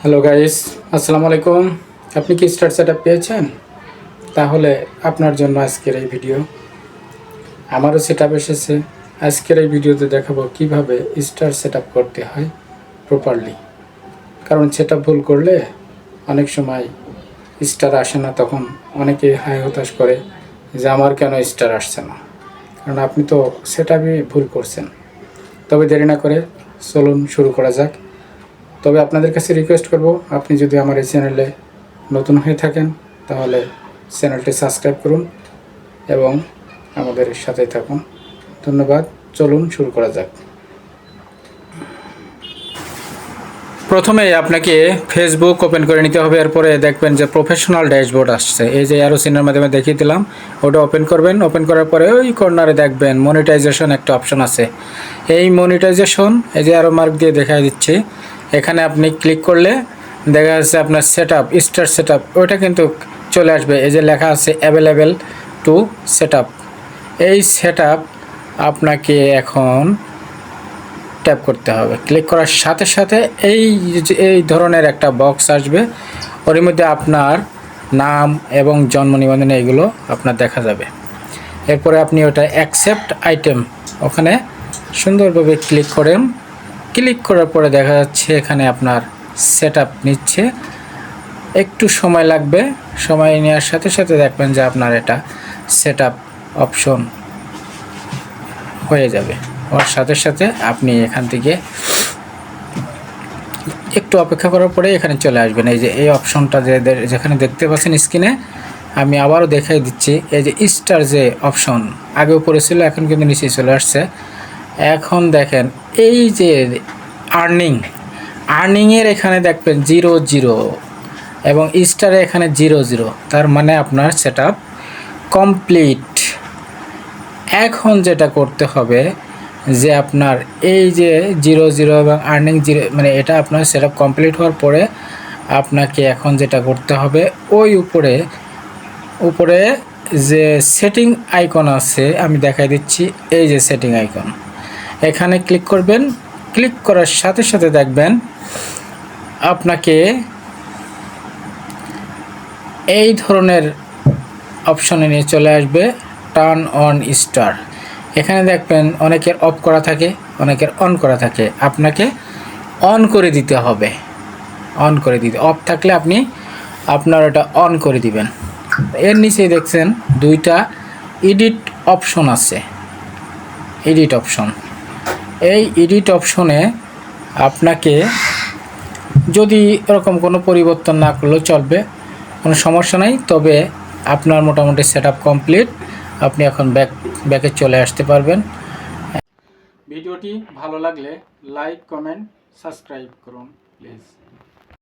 Hello guys, আসসালামু আলাইকুম। আপনি কি স্টার সেটআপ পেয়েছেন? তাহলে আপনার জন্য আজকের এই ভিডিও। আমারও সেটআপ এসেছে। আজকের এই ভিডিওতে দেখাবো কিভাবে স্টার সেটআপ করতে হয় প্রপারলি। কারণ সেটআপ ভুল করলে অনেক সময় স্টার আসে না, তখন অনেকেই হাই হতাশ করে যে আমার কেন স্টার আসছে না। কারণ আপনি তো সেটআপই ভুল করছেন। তবে দেরি না করে চলুন শুরু করা যাক। তবে আপনাদের কাছে রিকোয়েস্ট করব, আপনি যদি আমার এই চ্যানেলে নতুন হয়ে থাকেন তাহলে চ্যানেলটি সাবস্ক্রাইব করুন এবং আমাদের সাথেই থাকুন। ধন্যবাদ। চলুন শুরু করা যাক। প্রথমে আপনাকে ফেসবুক ওপেন করে নিতে হবে। এরপরে দেখবেন যে প্রফেশনাল ড্যাশবোর্ড আসছে, এই যে অ্যারো চিহ্নের মাধ্যমে দেখিয়ে দিলাম, ওটা ওপেন করবেন। ওপেন করার পরে ওই কর্নারে দেখবেন মনিটাইজেশন একটা অপশন আছে। এই মনিটাইজেশন, এই যে অ্যারো মার্ক দিয়ে দেখাই দিচ্ছি, এখানে আপনি ক্লিক করলে দেখা যাচ্ছে আপনার সেটআপ, স্টার সেটআপ, ওইটা কিন্তু চলে আসবে। এই যে লেখা আছে অ্যাভেলেবেল টু সেটআপ। এই সেটআপ আপনাকে এখন ট্যাপ করতে হবে। ক্লিক করার সাথে সাথে এই ধরনের একটা বক্স আসবে, ওর মধ্যে আপনার নাম এবং জন্ম নিবন্ধন এইগুলো আপনার দেখা যাবে। এরপরে আপনি ওটা অ্যাকসেপ্ট আইটেম, ওখানে সুন্দরভাবে ক্লিক করেন। ক্লিক করার পরে দেখা যাচ্ছে এখানে আপনার সেটআপ নিচ্ছে, একটু সময় লাগবে। সময় নেওয়ার সাথে সাথে দেখবেন যে আপনার এটা সেটআপ অপশন হয়ে যাবে। ওর সাথে সাথে আপনি এখান থেকে একটু অপেক্ষা করার পরে এখানে চলে আসবেন। এই যে এই অপশনটা যেখানে দেখতে পাচ্ছেন স্ক্রিনে, আমি আবারও দেখাই দিচ্ছি। এই যে স্টার যে অপশন আগে উপরে ছিল, এখন কিন্তু নিচে চলে আসছে। এখন দেখেন এই যে আর্নিংয়ের এখানে দেখবেন 00 এবং স্টারে এখানে 00, তার মানে আপনার সেটআপ কমপ্লিট। এখন যেটা করতে হবে যে আপনার এই যে 00 এবং আর্নিং 0, মানে এটা আপনার সেটআপ কমপ্লিট হওয়ার পরে আপনাকে এখন যেটা করতে হবে, ওই উপরে যে সেটিং আইকন আছে, আমি দেখাই দিচ্ছি। এই যে সেটিং আইকন, এখানে ক্লিক করবেন। ক্লিক করার সাথে সাথে দেখবেন আপনাকে এই ধরনের অপশনে নিয়ে চলে আসবে, টার্ন অন স্টার। এখানে দেখবেন অনেকের অফ করা থাকে, অনেকের অন করা থাকে। আপনাকে অন করে দিতে হবে। অন করে দিতে, অফ থাকলে আপনি আপনার এটা অন করে দিবেন। এর নিচে দেখছেন দুইটা এডিট অপশন আছে, এডিট অপশন। এই এডিট অপশনে আপনাকে যদি এরকম কোনো পরিবর্তন না করলেও চলবে, কোনো সমস্যা নাই। তবে আপনার মোটামুটি সেটআপ কমপ্লিট, আপনি এখন ব্যাকে চলে আসতে পারবেন। ভিডিওটি ভালো লাগলে লাইক, কমেন্ট, সাবস্ক্রাইব করুন প্লিজ।